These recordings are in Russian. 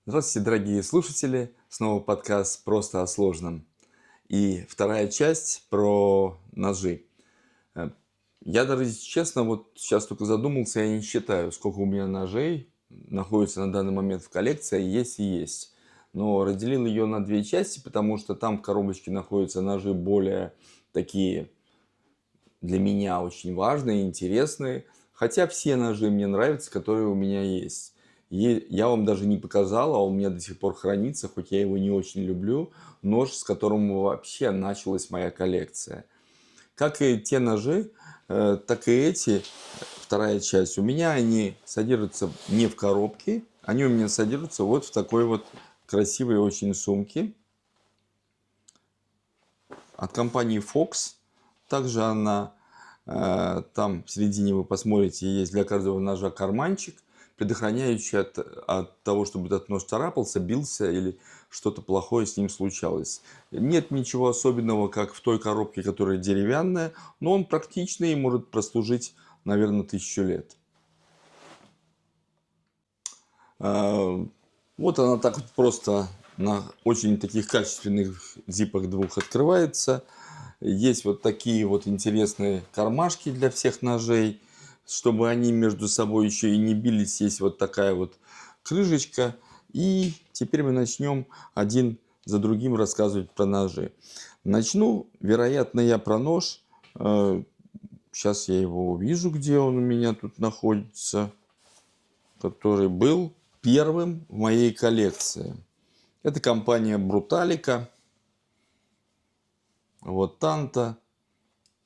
Здравствуйте, дорогие слушатели! Снова подкаст «Просто о сложном». И вторая часть про ножи. Э, Я даже, если честно, вот сейчас только задумался, я не считаю, сколько у меня ножей находится на данный момент в коллекции, есть и есть. Но разделил ее на две части, потому что там в коробочке находятся ножи более такие для меня очень важные, интересные. Хотя все ножи мне нравятся, которые у меня есть. Я вам даже не показал, а у меня до сих пор хранится, хоть я его не очень люблю, нож, с которым вообще началась моя коллекция. Как и те ножи, так и эти, вторая часть, у меня они содержатся не в коробке, они у меня содержатся вот в такой вот красивой очень сумке от компании Fox. Также она, там в середине вы посмотрите, есть для каждого ножа карманчик, предохраняющий от того, чтобы этот нож царапался, бился или что-то плохое с ним случалось. Нет ничего особенного, как в той коробке, которая деревянная, но он практичный и может прослужить, наверное, 1000 лет. Вот она так вот просто на очень таких качественных зипах двух открывается. Есть вот такие вот интересные кармашки для всех ножей, чтобы они между собой еще и не бились. Есть вот такая вот крышечка. И теперь мы начнем один за другим рассказывать про ножи. Начну, вероятно, я про нож. Сейчас я его увижу, где он у меня тут находится, который был первым в моей коллекции. Это компания Бруталика. Вот Танта.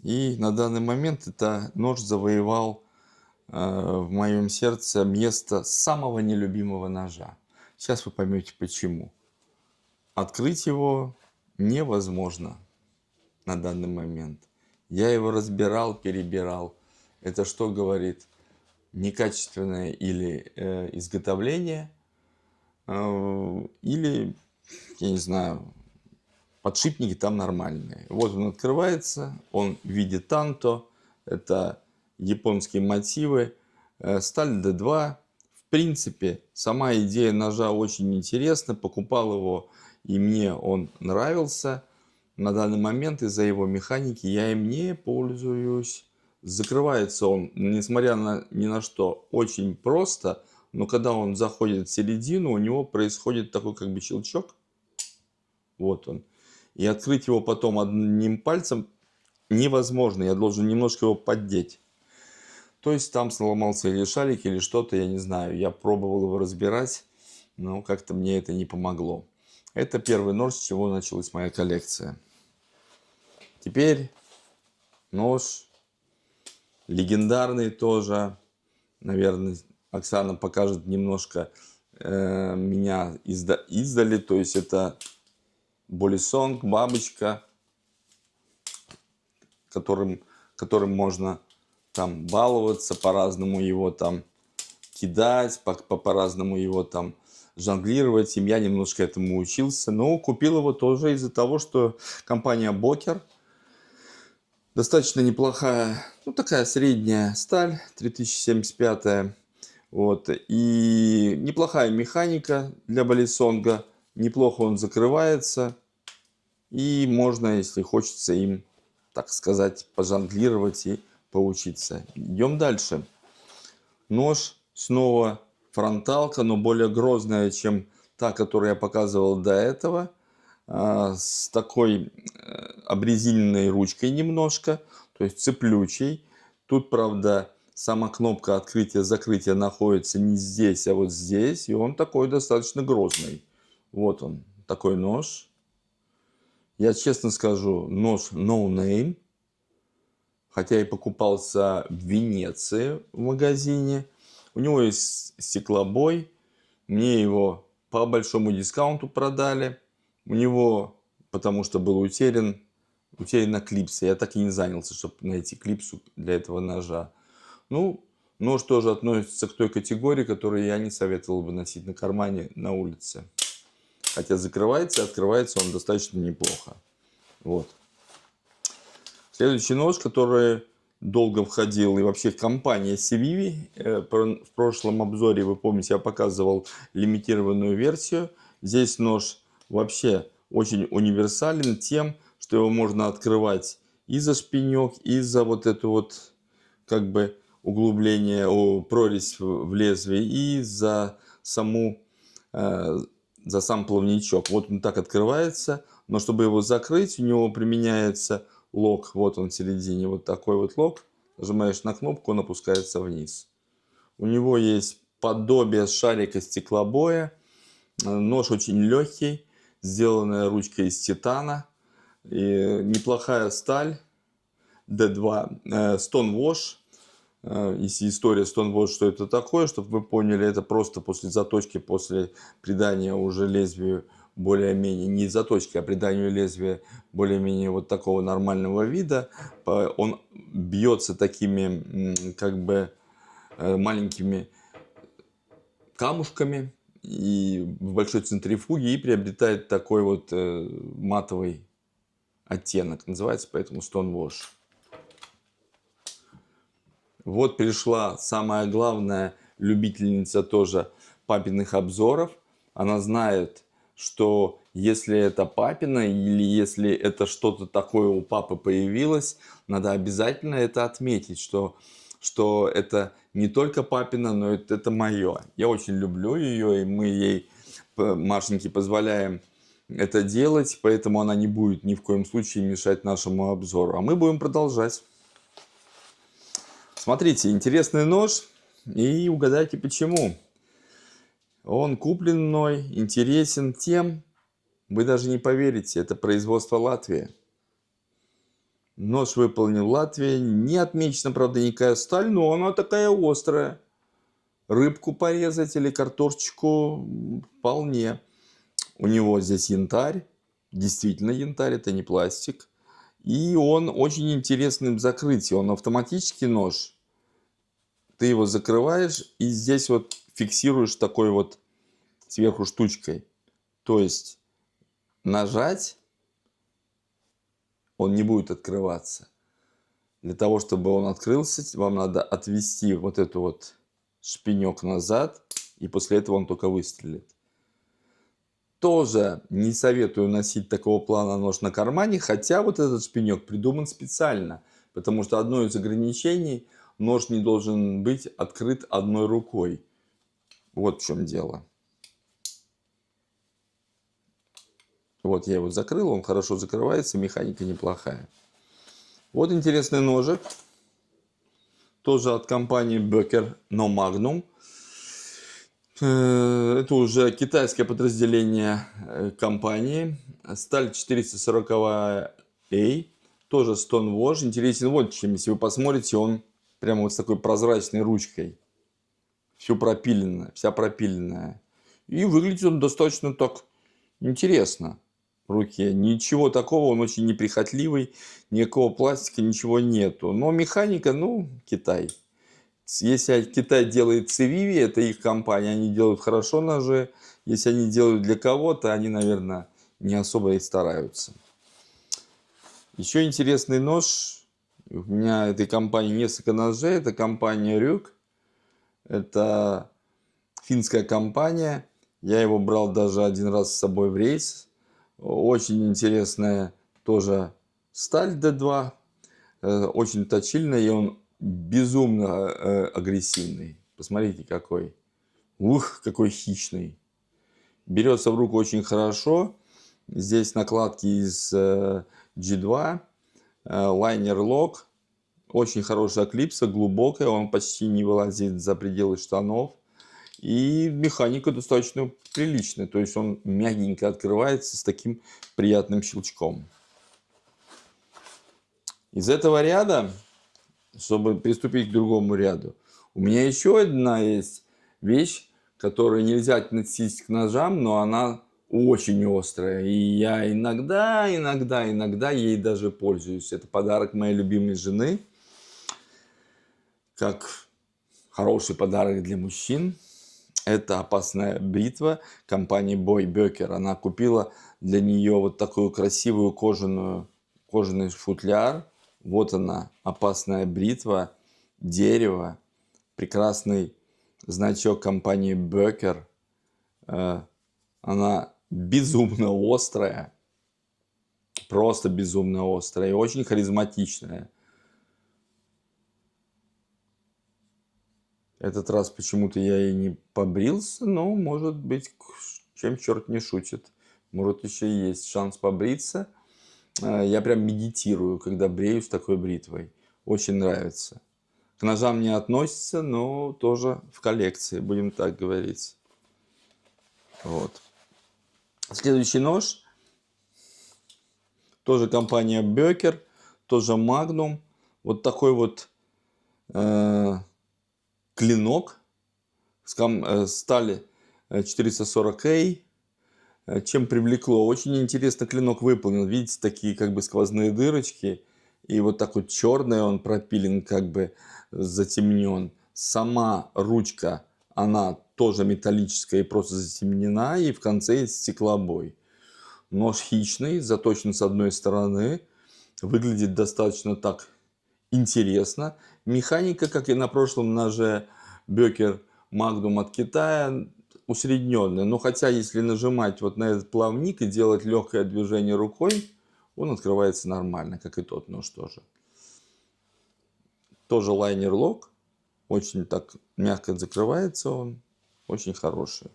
И на данный момент это нож завоевал в моем сердце место самого нелюбимого ножа. Сейчас вы поймете почему. Открыть его невозможно на данный момент. Я его разбирал, перебирал. Это что говорит? Некачественное или изготовление, или, я не знаю, подшипники там нормальные. Вот он открывается, он в виде танто. Это японские мотивы. Сталь D2. В принципе, сама идея ножа очень интересна. Покупал его, и мне он нравился. На данный момент из-за его механики я им не пользуюсь. Закрывается он, несмотря ни на что, очень просто. Но когда он заходит в середину, у него происходит такой как бы щелчок. Вот он. И открыть его потом одним пальцем невозможно. Я должен немножко его поддеть. То есть там сломался или шарик, или что-то, я не знаю. Я пробовал его разбирать, но как-то мне это не помогло. Это первый нож, с чего началась моя коллекция. Теперь нож легендарный тоже. Наверное, Оксана покажет немножко меня издали. То есть это Болисонг, бабочка, которым можно там баловаться, по-разному его там кидать, по-разному его там жонглировать. И я немножко этому учился. Но купил его тоже из-за того, что компания Бокер, достаточно неплохая, ну такая средняя сталь, 3075. Вот. И неплохая механика для Болисонга. Неплохо он закрывается. И можно, если хочется, им, так сказать, пожонглировать и поучиться. Идем дальше. Нож снова фронталка, но более грозная, чем та, которую я показывал до этого. С такой обрезиненной ручкой немножко, то есть цеплючей. Тут, правда, сама кнопка открытия-закрытия находится не здесь, а вот здесь. И он такой достаточно грозный. Вот он, такой нож. Я честно скажу, нож no name. Хотя и покупался в Венеции в магазине. У него есть стеклобой. Мне его по большому дискаунту продали. У него, потому что был утеряна клипса. Я так и не занялся, чтобы найти клипсу для этого ножа. Ну, нож тоже относится к той категории, которую я не советовал бы носить на кармане на улице. Хотя закрывается и открывается он достаточно неплохо. Вот. Следующий нож, который долго входил, и вообще компания Civivi. В прошлом обзоре, вы помните, я показывал лимитированную версию. Здесь нож вообще очень универсален тем, что его можно открывать и за шпинек, и за вот эту вот как бы углубление, прорезь в лезвие, и за саму за сам плавничок. Вот он так открывается, но чтобы его закрыть, у него применяется лок. Вот он в середине, вот такой вот лок. Нажимаешь на кнопку, он опускается вниз. У него есть подобие шарика стеклобоя. Нож очень легкий, сделанная ручка из титана. И неплохая сталь. D2 Stonewash. Если история Stonewash, что это такое, чтобы вы поняли, это просто после заточки, после придания уже лезвию более-менее, не заточки, а приданию лезвия более-менее вот такого нормального вида. Он бьется такими как бы маленькими камушками и в большой центрифуге и приобретает такой вот матовый оттенок. Называется поэтому Stonewash. Вот пришла самая главная любительница тоже папиных обзоров. Она знает, что если это папина или если это что-то такое у папы появилось, надо обязательно это отметить, что это не только папина, но это мое. Я очень люблю ее, и мы ей, Машеньке, позволяем это делать, поэтому она не будет ни в коем случае мешать нашему обзору. А мы будем продолжать. Смотрите, интересный нож, и угадайте почему. Он куплен мной, интересен тем, вы даже не поверите, это производство Латвии. Нож выполнен в Латвии, не отмечена, правда, никакая сталь, но она такая острая. Рыбку порезать или картошечку вполне. У него здесь янтарь, действительно янтарь, это не пластик. И он очень интересный в закрытии, он автоматический нож. Ты его закрываешь и здесь вот фиксируешь такой вот сверху штучкой. То есть нажать, он не будет открываться. Для того, чтобы он открылся, вам надо отвести вот эту вот шпинек назад, и после этого он только выстрелит. Тоже не советую носить такого плана нож на кармане, хотя вот этот шпинек придуман специально, потому что одно из ограничений — нож не должен быть открыт одной рукой. Вот в чем дело. Вот я его закрыл, он хорошо закрывается, механика неплохая. Вот интересный ножик. Тоже от компании Böker No Magnum. Это уже китайское подразделение компании. Сталь 440A. Тоже Stonewash. Интересен вот чем. Если вы посмотрите, он прямо вот с такой прозрачной ручкой. Все пропилено, вся пропиленная. И выглядит он достаточно так интересно в руке. Ничего такого, он очень неприхотливый. Никакого пластика, ничего нету. Но механика, ну, Китай. Если Китай делает Civivi, это их компания, они делают хорошо ножи. Если они делают для кого-то, они, наверное, не особо и стараются. Еще интересный нож. У меня этой компании несколько ножей. Это компания Ruk. Это финская компания. Я его брал даже один раз с собой в рейс. Очень интересная тоже сталь D2. Очень точильная, и он безумно агрессивный. Посмотрите, какой. Ух, какой хищный. Берется в руку очень хорошо. Здесь накладки из G2. Лайнер лок. Очень хорошая клипса, глубокая. Он почти не вылазит за пределы штанов. И механика достаточно приличная. То есть он мягенько открывается с таким приятным щелчком. Из этого ряда, чтобы приступить к другому ряду, у меня еще одна есть вещь, которую нельзя отнести к ножам, но она очень острая. И я иногда ей даже пользуюсь. Это подарок моей любимой жены. Как хороший подарок для мужчин. Это опасная бритва компании Böker. Она купила для нее вот такую красивую кожаный футляр. Вот она, опасная бритва, дерево, прекрасный значок компании Böker. Она безумно острая, просто безумно острая и очень харизматичная. Этот раз почему-то я и не побрился, но, может быть, чем черт не шутит. Может, еще и есть шанс побриться. Я прям медитирую, когда бреюсь такой бритвой. Очень нравится. К ножам не относится, но тоже в коллекции, будем так говорить. Вот. Следующий нож. Тоже компания Böker, тоже Magnum. Вот такой вот клинок стали 440A. Чем привлекло? Очень интересно клинок выполнен. Видите, такие как бы сквозные дырочки. И вот так вот черный он пропилен, как бы затемнен. Сама ручка, она тоже металлическая и просто затемнена. И в конце есть стеклобой. Нож хищный, заточен с одной стороны. Выглядит достаточно так интересно. Механика, как и на прошлом ноже Böker Magnum от Китая, усредненная. Но хотя, если нажимать вот на этот плавник и делать легкое движение рукой, он открывается нормально, как и тот нож тоже. Тоже лайнер-лок. Очень так мягко закрывается он. Очень хороший.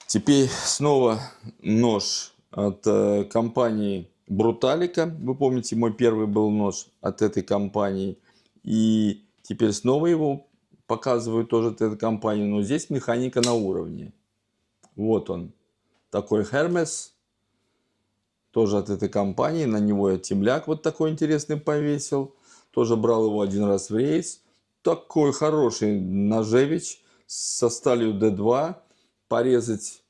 Теперь снова нож от компании Бруталика. Вы помните, мой первый был нож от этой компании. И теперь снова его показываю тоже от этой компании. Но здесь механика на уровне. Вот он. Такой Hermes. Тоже от этой компании. На него я темляк вот такой интересный повесил. Тоже брал его один раз в рейс. Такой хороший ножевич со сталью D2. Порезать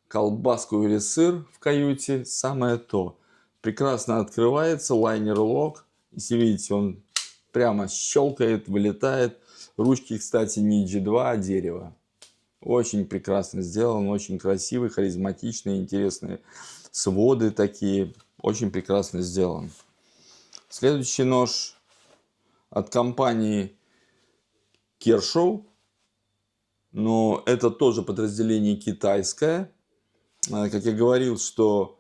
колбаску или сыр в каюте самое то. Прекрасно открывается, лайнер-лок. Если видите, он прямо щелкает, вылетает. Ручки, кстати, не G2, а дерево. Очень прекрасно сделан, очень красивый, харизматичный, интересные своды такие. Очень прекрасно сделан. Следующий нож от компании Kershaw. Но это тоже подразделение китайское. Как я говорил, что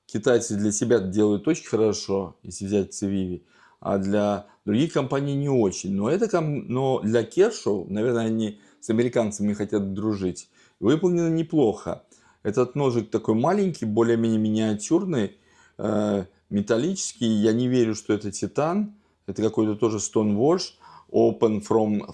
китайцы для себя делают очень хорошо, если взять Civivi, а для других компаний не очень. Но для Kershaw, наверное, они с американцами хотят дружить, выполнено неплохо. Этот ножик такой маленький, более-менее миниатюрный, металлический. Я не верю, что это титан. Это какой-то тоже Stonewash. Open from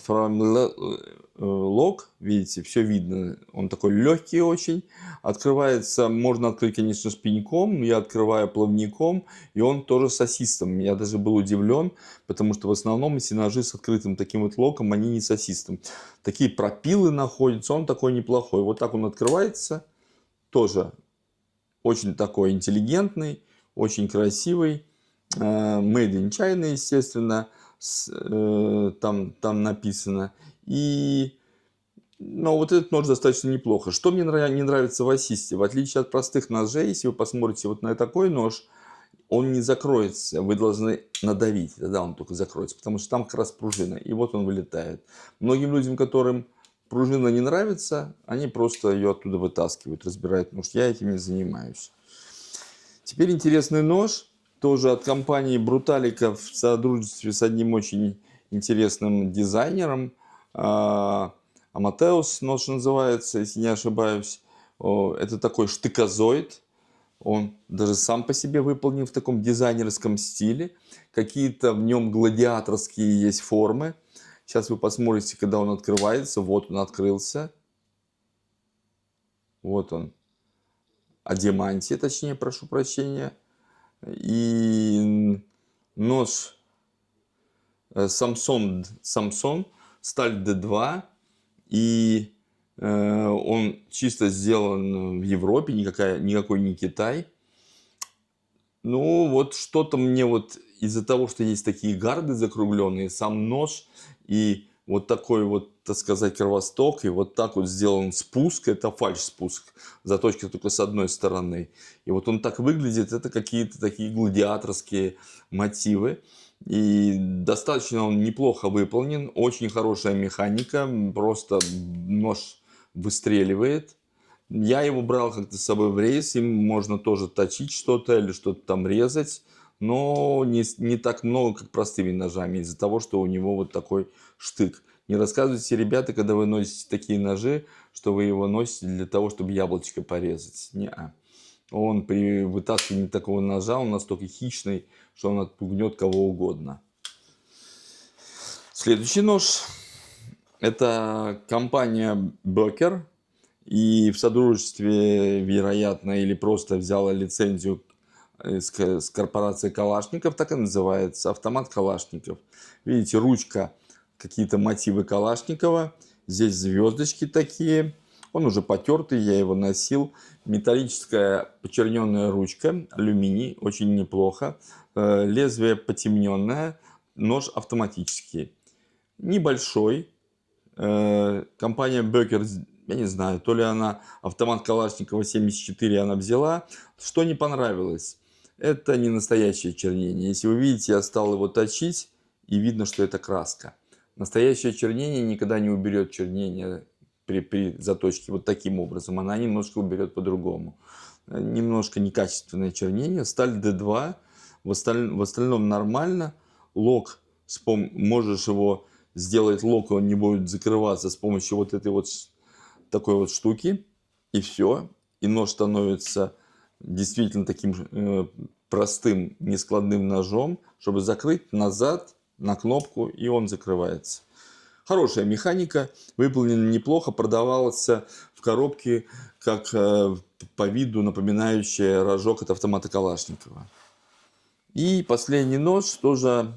lock. Видите, все видно. Он такой легкий очень. Открывается, можно открыть, конечно, шпиньком. Я открываю плавником. И он тоже с ассистом. Я даже был удивлен, потому что в основном, если ножи с открытым таким вот локом, они не с ассистом. Такие пропилы находятся. Он такой неплохой. Вот так он открывается. Тоже очень такой интеллигентный, очень красивый. Made in China, естественно. Там написано. Но вот этот нож достаточно неплохо. Что мне не нравится в ассисте? В отличие от простых ножей, если вы посмотрите вот на такой нож, он не закроется. Вы должны надавить, тогда он только закроется. Потому что там как раз пружина. И вот он вылетает. Многим людям, которым пружина не нравится, они просто ее оттуда вытаскивают, разбирают. Потому что я этим не занимаюсь. Теперь интересный нож. Тоже от компании Бруталика в содружестве с одним очень интересным дизайнером. Аматеус нож называется, если не ошибаюсь. Это такой штыказоид. Он даже сам по себе выполнен в таком дизайнерском стиле. Какие-то в нем гладиаторские есть формы. Сейчас вы посмотрите, когда он открывается. Вот он открылся. Вот он. Адамантий, точнее, прошу прощения. И нож Samson, сталь D2. И он чисто сделан в Европе, никакой не Китай. Ну, вот что-то мне вот из-за того, что есть такие гарды закругленные, сам нож и вот такой вот, так сказать, кровосток, и вот так вот сделан спуск, это фальш-спуск, заточка только с одной стороны. И вот он так выглядит, это какие-то такие гладиаторские мотивы. И достаточно он неплохо выполнен, очень хорошая механика, просто нож выстреливает. Я его брал как-то с собой в рейс, им можно тоже точить что-то или что-то там резать, но не так много, как простыми ножами, из-за того, что у него вот такой штык. Не рассказывайте, ребята, когда вы носите такие ножи, что вы его носите для того, чтобы яблочко порезать. Не-а. Он при вытаскивании такого ножа, он настолько хищный, что он отпугнет кого угодно. Следующий нож. Это компания Böker. И в содружестве, вероятно, или просто взяла лицензию с корпорации Калашников, так и называется, автомат Калашников. Видите, ручка, какие-то мотивы Калашникова. Здесь звездочки такие. Он уже потертый, я его носил. Металлическая почерненная ручка, алюминий, очень неплохо. Лезвие потемненное, нож автоматический. Небольшой. Компания Böker, я не знаю, то ли она автомат Калашникова 74 она взяла. Что не понравилось? Это не настоящее чернение. Если вы видите, я стал его точить, и видно, что это краска. Настоящее чернение никогда не уберет чернение при заточке вот таким образом. Она немножко уберет по-другому. Немножко некачественное чернение. Сталь D2. В остальном нормально. Лок, можешь его сделать лок, он не будет закрываться с помощью вот этой вот такой вот штуки. И все. И нож становится действительно таким простым нескладным ножом, чтобы закрыть назад на кнопку, и он закрывается. Хорошая механика, выполнена неплохо, продавался в коробке, как по виду напоминающая рожок от автомата Калашникова. И последний нож тоже,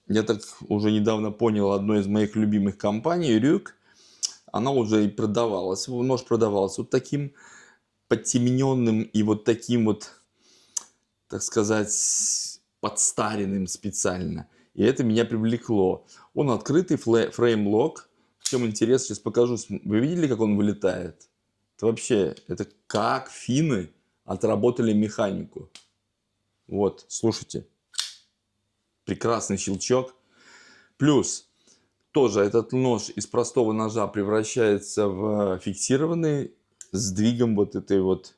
я так уже недавно понял, одной из моих любимых компаний, Рюк. Она уже и продавалась, нож продавался вот таким подтемненным и вот таким вот, так сказать, подстаренным специально. И это меня привлекло. Он открытый, фрейм-лок. В чем интерес, сейчас покажу. Вы видели, как он вылетает? Это вообще, это как финны отработали механику. Вот, слушайте. Прекрасный щелчок. Плюс, тоже этот нож из простого ножа превращается в фиксированный сдвигом вот этой вот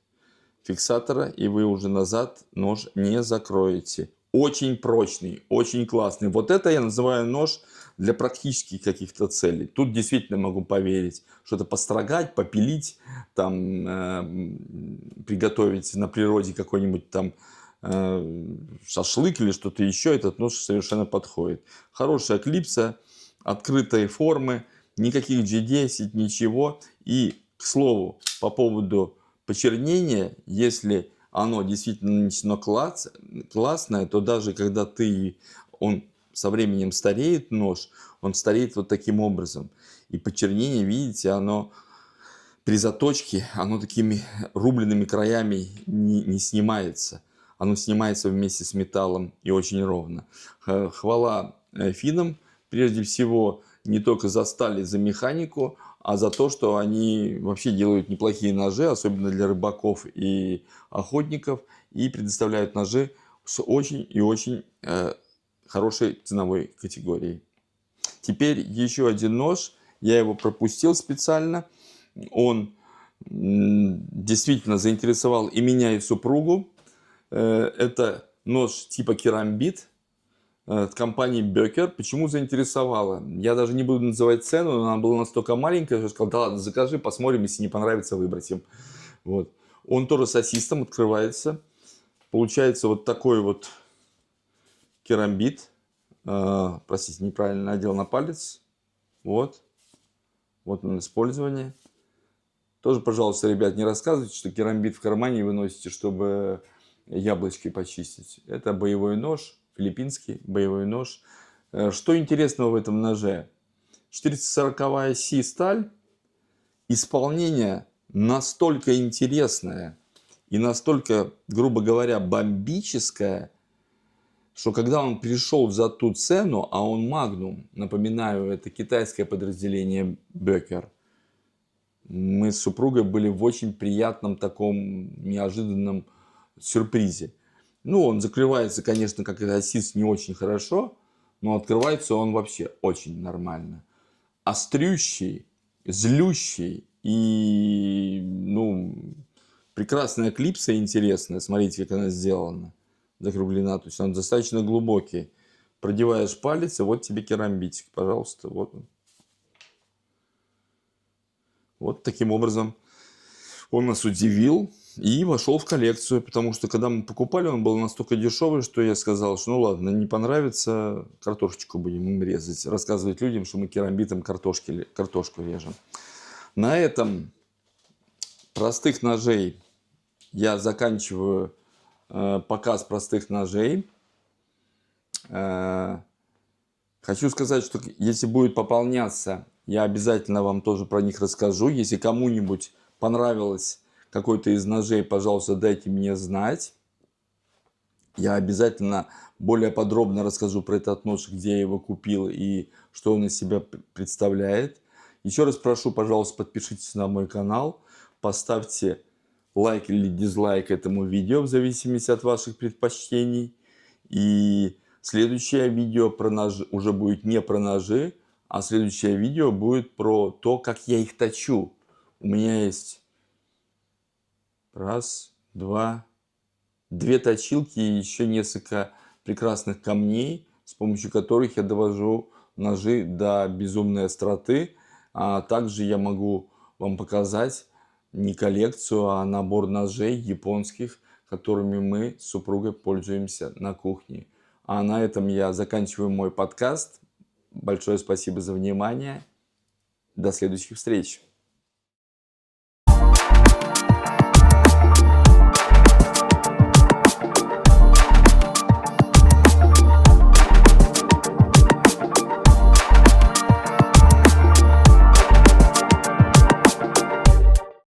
фиксатора, и вы уже назад нож не закроете. Очень прочный, очень классный. Вот это я называю нож для практических каких-то целей. Тут действительно могу поверить, что-то построгать, попилить, там, приготовить на природе какой-нибудь там шашлык или что-то еще. Этот нож совершенно подходит. Хорошая клипса, открытой формы, никаких G10, ничего. И, к слову, по поводу почернения, если оно действительно нанесено классное, то даже когда он со временем стареет, нож, он стареет вот таким образом. И почернение, видите, оно при заточке, оно такими рубленными краями не снимается. Оно снимается вместе с металлом и очень ровно. Хвала финнам, прежде всего, не только за сталь и за механику, а за то, что они вообще делают неплохие ножи, особенно для рыбаков и охотников, и предоставляют ножи с очень и очень хорошей ценовой категорией. Теперь еще один нож, я его пропустил специально, он действительно заинтересовал и меня, и супругу. Это нож типа керамбит от компании Böker. Почему заинтересовала? Я даже не буду называть цену, но она была настолько маленькая, что я сказал, да ладно, закажи, посмотрим, если не понравится, выбросим. Вот. Он тоже с ассистом открывается. Получается вот такой вот керамбит. Простите, неправильно надел на палец. Вот. Вот он использование. Тоже, пожалуйста, ребят, не рассказывайте, что керамбит в кармане вы носите, чтобы яблочки почистить. Это боевой нож, филиппинский боевой нож. Что интересного в этом ноже? 440 Си сталь. Исполнение настолько интересное и настолько, грубо говоря, бомбическое, что когда он пришел за ту цену, а он Magnum, напоминаю, это китайское подразделение Беккер, мы с супругой были в очень приятном таком неожиданном сюрпризе. Ну, он закрывается, конечно, как асист не очень хорошо, но открывается он вообще очень нормально. Острющий, злющий и, ну, прекрасная клипса интересная. Смотрите, как она сделана, закруглена. То есть он достаточно глубокий. Продеваешь палец, и вот тебе керамбитик, пожалуйста. Вот он. Вот таким образом он нас удивил и вошел в коллекцию, потому что когда мы покупали, он был настолько дешевый, что я сказал, что ну ладно, не понравится, картошечку будем им резать, рассказывать людям, что мы керамбитом картошку режем. На этом простых ножей я заканчиваю показ простых ножей. Хочу сказать, что если будет пополняться, я обязательно вам тоже про них расскажу. Если кому-нибудь понравилось какой-то из ножей, пожалуйста, дайте мне знать. Я обязательно более подробно расскажу про этот нож, где я его купил и что он из себя представляет. Еще раз прошу, пожалуйста, подпишитесь на мой канал, поставьте лайк или дизлайк этому видео в зависимости от ваших предпочтений. И следующее видео про ножи уже будет не про ножи, а следующее видео будет про то, как я их точу. У меня есть две точилки и еще несколько прекрасных камней, с помощью которых я довожу ножи до безумной остроты. А также я могу вам показать не коллекцию, а набор ножей японских, которыми мы с супругой пользуемся на кухне. А на этом я заканчиваю мой подкаст. Большое спасибо за внимание. До следующих встреч.